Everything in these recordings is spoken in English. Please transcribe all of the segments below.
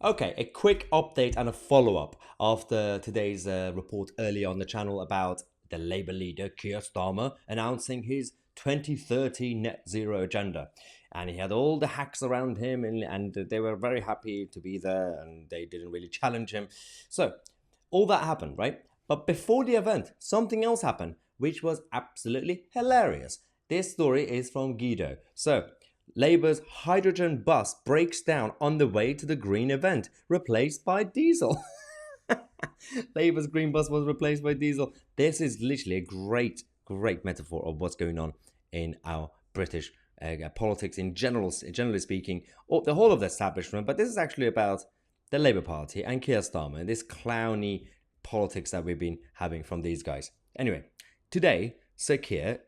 Okay, a quick update and a follow-up after today's report earlier on the channel about the Labour leader Keir Starmer announcing his 2030 net zero agenda. And he had all the hacks around him, and they were very happy to be there, and they didn't really challenge him. So all that happened, right? But before the event, something else happened, which was absolutely hilarious. This story is from GETTR. So Labour's hydrogen bus breaks down on the way to the green event, replaced by diesel. Labour's green bus was replaced by diesel. This is literally a great metaphor of what's going on in our British politics in general, generally speaking, or the whole of the establishment. But this is actually about the Labour Party and Keir Starmer, this clowny politics that we've been having from these guys. Anyway, today, Sir Keir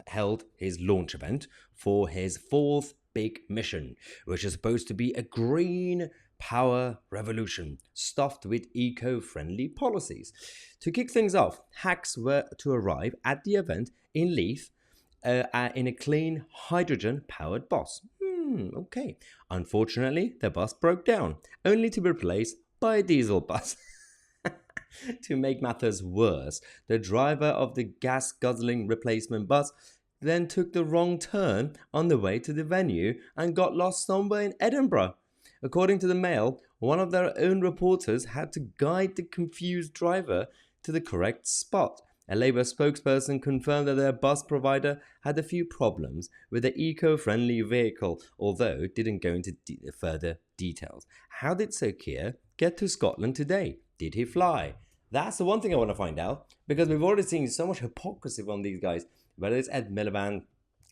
held his launch event for his fourth big mission, which is supposed to be a green power revolution stuffed with eco-friendly policies. To kick things off, hacks were to arrive at the event in Leith in a clean hydrogen-powered bus. Okay. Unfortunately, the bus broke down, only to be replaced by a diesel bus. To make matters worse, the driver of the gas-guzzling replacement bus then took the wrong turn on the way to the venue and got lost somewhere in Edinburgh. According to the Mail, one of their own reporters had to guide the confused driver to the correct spot. A Labour spokesperson confirmed that their bus provider had a few problems with the eco-friendly vehicle, although it didn't go into further details. How did Sir Keir get to Scotland today? Did he fly? That's the one thing I want to find out, because we've already seen so much hypocrisy from these guys, whether it's Ed Miliband,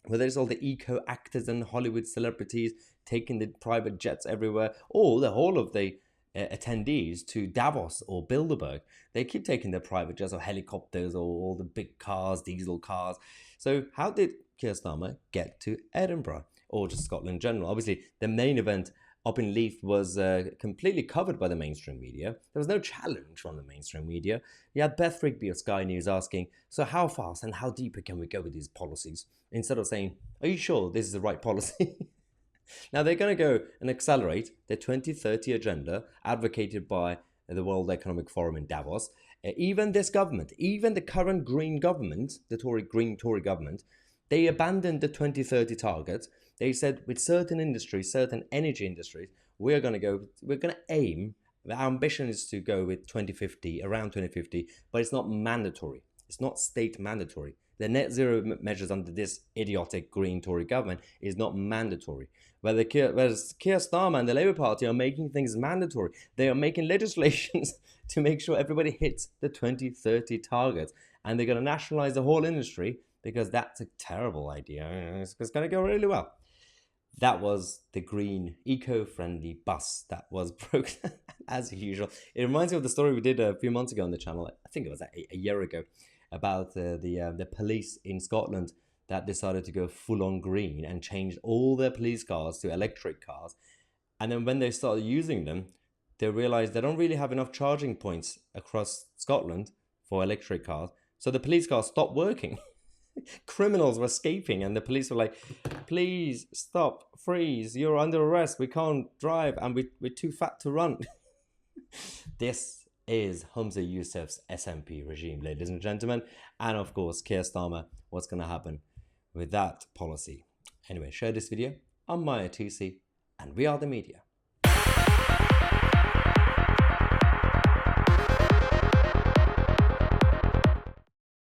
whether it's all the eco actors and Hollywood celebrities taking the private jets everywhere, or the whole of the attendees to Davos or Bilderberg. They keep taking their private jets or helicopters or all the big cars, diesel cars. So how did Keir Starmer get to Edinburgh or just Scotland in general? Obviously, the main event up in Leith was completely covered by the mainstream media. There was no challenge from the mainstream media. You had Beth Rigby of Sky News asking, so how fast and how deeper can we go with these policies? Instead of saying, are you sure this is the right policy? Now they're going to go and accelerate the 2030 agenda advocated by the World Economic Forum in Davos. Even this government, even the current Green government, the Green Tory government, they abandoned the 2030 targets. They said with certain industries, certain energy industries, we're going to aim, our ambition is to go with 2050, around 2050, but it's not mandatory. It's not state mandatory. The net zero measures under this idiotic Green Tory government is not mandatory. Whereas Keir Starmer and the Labour Party are making things mandatory. They are making legislations to make sure everybody hits the 2030 targets. And they're going to nationalise the whole industry because that's a terrible idea. It's going to go really well. That was the green, eco-friendly bus that was broken, as usual. It reminds me of the story we did a few months ago on the channel. I think it was a year ago, about the police in Scotland that decided to go full-on green and changed all their police cars to electric cars. And then when they started using them, they realized they don't really have enough charging points across Scotland for electric cars. So the police cars stopped working. Criminals were escaping, and the police were like, please stop, freeze, you're under arrest, we can't drive, and we're too fat to run. This is Humza Yousaf's SNP regime, ladies and gentlemen, and of course Keir Starmer. What's going to happen with that policy? Anyway, share this video. I'm Mahyar Tousi, and we are the media.